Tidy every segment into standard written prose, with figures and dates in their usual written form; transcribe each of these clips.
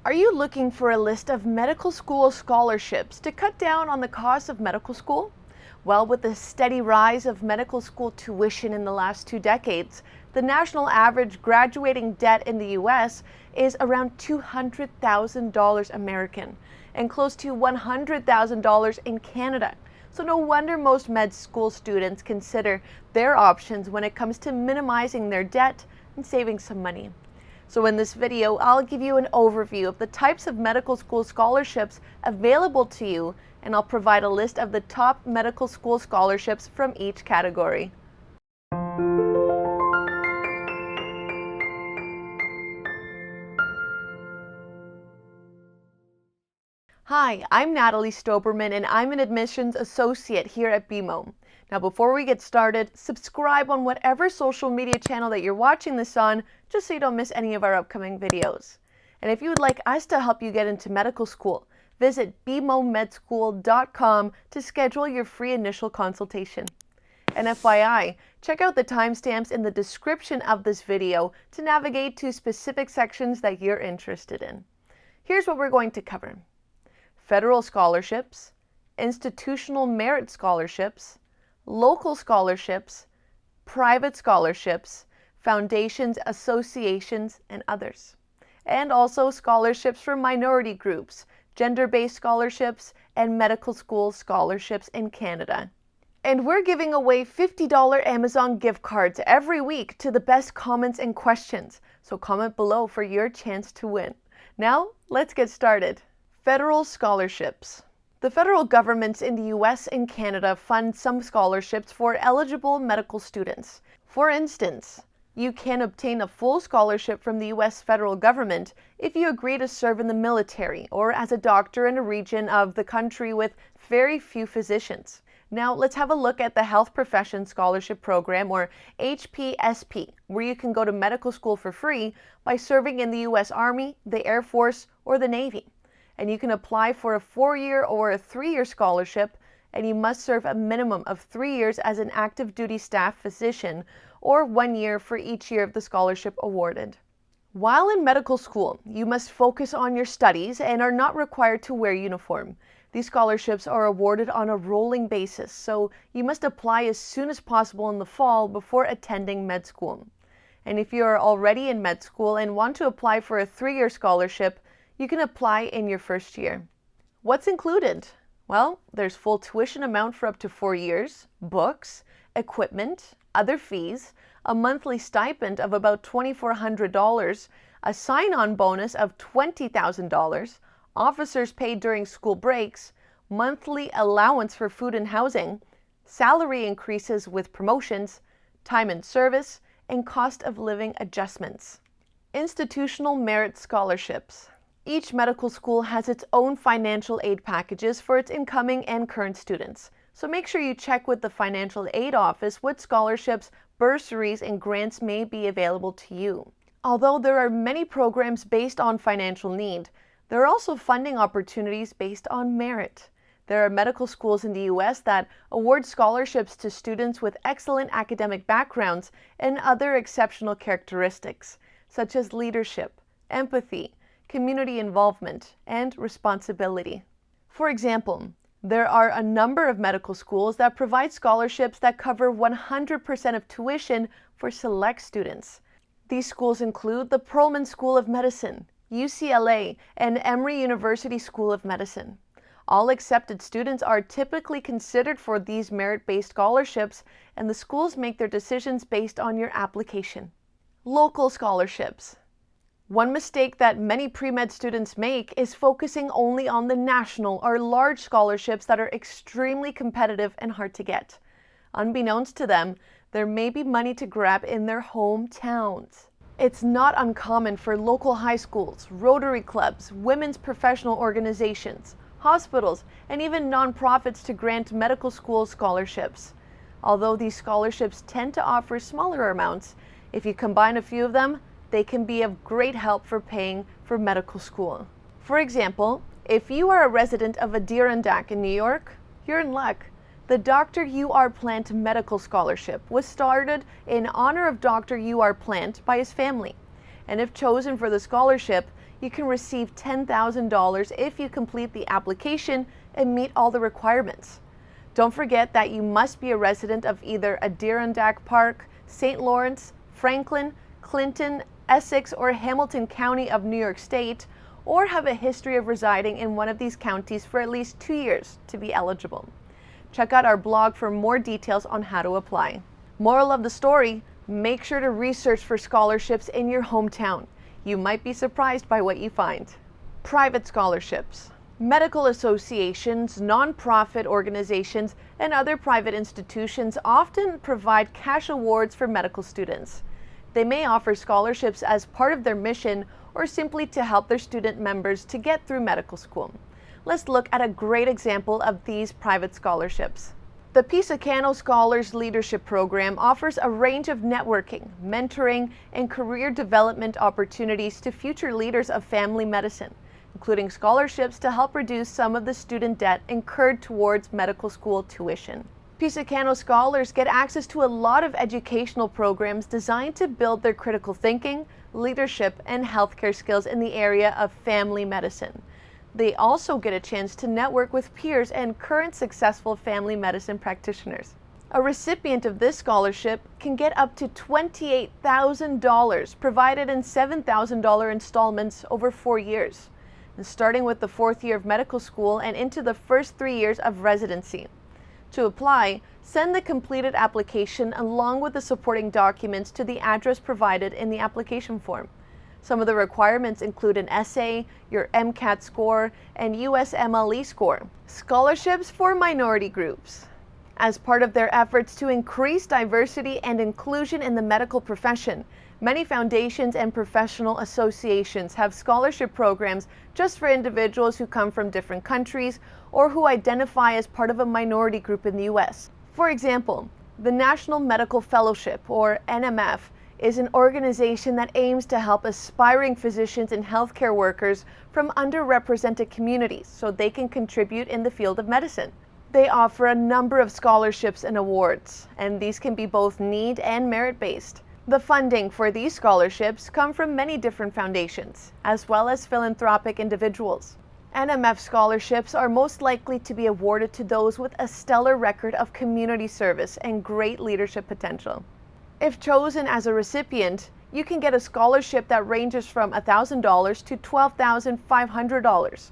Are you looking for a list of medical school scholarships to cut down on the cost of medical school? Well, with the steady rise of medical school tuition in the last 2 decades, the national average graduating debt in the U.S. is around $200,000 American and close to $100,000 in Canada. So no wonder most med school students consider their options when it comes to minimizing their debt and saving some money. So in this video, I'll give you an overview of the types of medical school scholarships available to you, and I'll provide a list of the top medical school scholarships from each category. Hi, I'm Natalie Stoberman, and I'm an admissions associate here at BMO. Now, before we get started, subscribe on whatever social media channel that you're watching this on, just so you don't miss any of our upcoming videos. And if you would like us to help you get into medical school, visit bmomedschool.com to schedule your free initial consultation. And FYI, check out the timestamps in the description of this video to navigate to specific sections that you're interested in. Here's what we're going to cover: federal scholarships, institutional merit scholarships, local scholarships, private scholarships, foundations, associations, and others. And also scholarships for minority groups, gender-based scholarships, and medical school scholarships in Canada. And we're giving away $50 Amazon gift cards every week to the best comments and questions, so comment below for your chance to win. Now, let's get started. Federal scholarships. The federal governments in the US and Canada fund some scholarships for eligible medical students. For instance, you can obtain a full scholarship from the US federal government if you agree to serve in the military or as a doctor in a region of the country with very few physicians. Now, let's have a look at the Health Professions Scholarship Program, or HPSP, where you can go to medical school for free by serving in the US Army, the Air Force, or the Navy. And you can apply for a 4-year or a 3-year scholarship, and you must serve a minimum of 3 years as an active duty staff physician, or 1 year for each year of the scholarship awarded. While in medical school, you must focus on your studies and are not required to wear uniform. These scholarships are awarded on a rolling basis, so you must apply as soon as possible in the fall before attending med school. And if you are already in med school and want to apply for a 3-year scholarship, you can apply in your first year. What's included? Well, there's full tuition amount for up to 4 years, books, equipment, other fees, a monthly stipend of about $2,400, a sign-on bonus of $20,000, officers paid during school breaks, monthly allowance for food and housing, salary increases with promotions, time in service, and cost of living adjustments. Institutional merit scholarships. Each medical school has its own financial aid packages for its incoming and current students. So make sure you check with the financial aid office what scholarships, bursaries, and grants may be available to you. Although there are many programs based on financial need, there are also funding opportunities based on merit. There are medical schools in the US that award scholarships to students with excellent academic backgrounds and other exceptional characteristics, such as leadership, empathy, community involvement, and responsibility. For example, there are a number of medical schools that provide scholarships that cover 100% of tuition for select students. These schools include the Perelman School of Medicine, UCLA, and Emory University School of Medicine. All accepted students are typically considered for these merit-based scholarships, and the schools make their decisions based on your application. Local scholarships. One mistake that many pre-med students make is focusing only on the national or large scholarships that are extremely competitive and hard to get. Unbeknownst to them, there may be money to grab in their hometowns. It's not uncommon for local high schools, Rotary clubs, women's professional organizations, hospitals, and even nonprofits to grant medical school scholarships. Although these scholarships tend to offer smaller amounts, if you combine a few of them, they can be of great help for paying for medical school. For example, if you are a resident of Adirondack in New York, you're in luck. The Dr. U.R. Plant Medical Scholarship was started in honor of Dr. U.R. Plant by his family. And if chosen for the scholarship, you can receive $10,000 if you complete the application and meet all the requirements. Don't forget that you must be a resident of either Adirondack Park, St. Lawrence, Franklin, Clinton, Essex, or Hamilton County of New York State, or have a history of residing in one of these counties for at least 2 years to be eligible. Check out our blog for more details on how to apply. Moral of the story, make sure to research for scholarships in your hometown. You might be surprised by what you find. Private scholarships. Medical associations, nonprofit organizations, and other private institutions often provide cash awards for medical students. They may offer scholarships as part of their mission or simply to help their student members to get through medical school. Let's look at a great example of these private scholarships. The Pisacano Scholars Leadership Program offers a range of networking, mentoring, and career development opportunities to future leaders of family medicine, including scholarships to help reduce some of the student debt incurred towards medical school tuition. Pisacano scholars get access to a lot of educational programs designed to build their critical thinking, leadership, and healthcare skills in the area of family medicine. They also get a chance to network with peers and current successful family medicine practitioners. A recipient of this scholarship can get up to $28,000 provided in $7,000 installments over 4 years, and starting with the 4th year of medical school and into the first 3 years of residency. To apply, send the completed application along with the supporting documents to the address provided in the application form. Some of the requirements include an essay, your MCAT score, and USMLE score. Scholarships for minority groups. As part of their efforts to increase diversity and inclusion in the medical profession, many foundations and professional associations have scholarship programs just for individuals who come from different countries or who identify as part of a minority group in the U.S. For example, the National Medical Fellowship, or NMF, is an organization that aims to help aspiring physicians and healthcare workers from underrepresented communities so they can contribute in the field of medicine. They offer a number of scholarships and awards, and these can be both need and merit-based. The funding for these scholarships come from many different foundations, as well as philanthropic individuals. NMF scholarships are most likely to be awarded to those with a stellar record of community service and great leadership potential. If chosen as a recipient, you can get a scholarship that ranges from $1,000 to $12,500.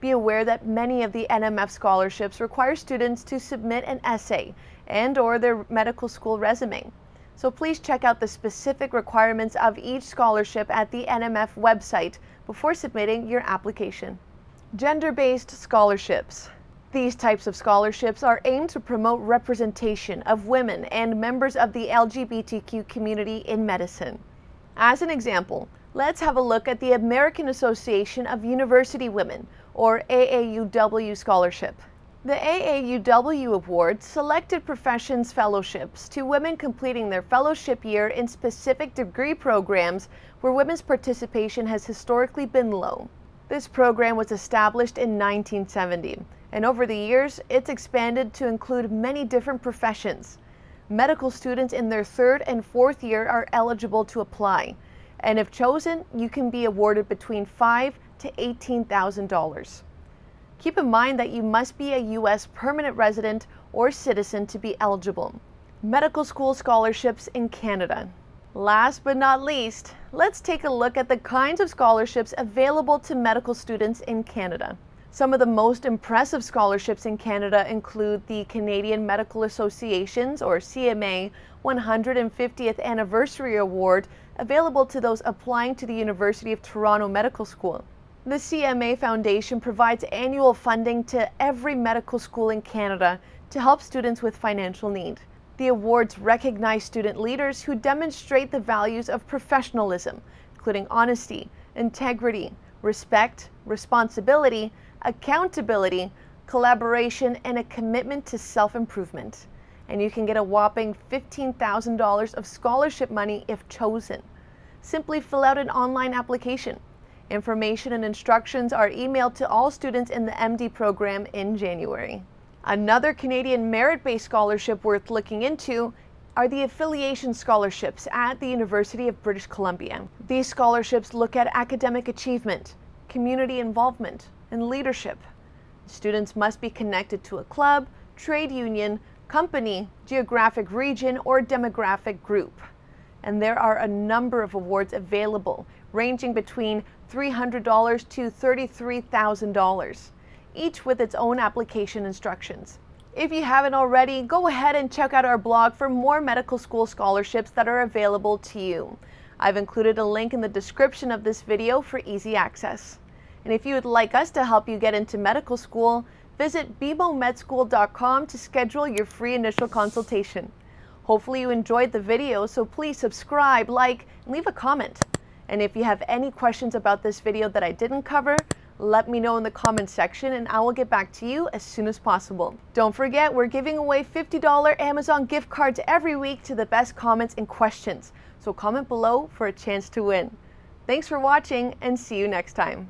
Be aware that many of the NMF scholarships require students to submit an essay and/or their medical school resume. So please check out the specific requirements of each scholarship at the NMF website before submitting your application. Gender-based scholarships. These types of scholarships are aimed to promote representation of women and members of the LGBTQ community in medicine. As an example, let's have a look at the American Association of University Women, or AAUW scholarship. The AAUW Award selected professions fellowships to women completing their fellowship year in specific degree programs where women's participation has historically been low. This program was established in 1970, and over the years, it's expanded to include many different professions. Medical students in their 3rd and 4th year are eligible to apply, and if chosen, you can be awarded between $5,000 to $18,000. Keep in mind that you must be a U.S. permanent resident or citizen to be eligible. Medical school scholarships in Canada. Last but not least, let's take a look at the kinds of scholarships available to medical students in Canada. Some of the most impressive scholarships in Canada include the Canadian Medical Association's, or CMA, 150th Anniversary Award, available to those applying to the University of Toronto Medical School. The CMA Foundation provides annual funding to every medical school in Canada to help students with financial need. The awards recognize student leaders who demonstrate the values of professionalism, including honesty, integrity, respect, responsibility, accountability, collaboration, and a commitment to self-improvement. And you can get a whopping $15,000 of scholarship money if chosen. Simply fill out an online application. Information and instructions are emailed to all students in the MD program in January. Another Canadian merit-based scholarship worth looking into are the affiliation scholarships at the University of British Columbia. These scholarships look at academic achievement, community involvement, and leadership. Students must be connected to a club, trade union, company, geographic region, or demographic group. And there are a number of awards available, ranging between $300 to $33,000, each with its own application instructions. If you haven't already, go ahead and check out our blog for more medical school scholarships that are available to you. I've included a link in the description of this video for easy access. And if you would like us to help you get into medical school, visit bmomedschool.com to schedule your free initial consultation. Hopefully you enjoyed the video, so please subscribe, like, and leave a comment. And if you have any questions about this video that I didn't cover, let me know in the comments section and I will get back to you as soon as possible. Don't forget, we're giving away $50 Amazon gift cards every week to the best comments and questions. So comment below for a chance to win. Thanks for watching and see you next time.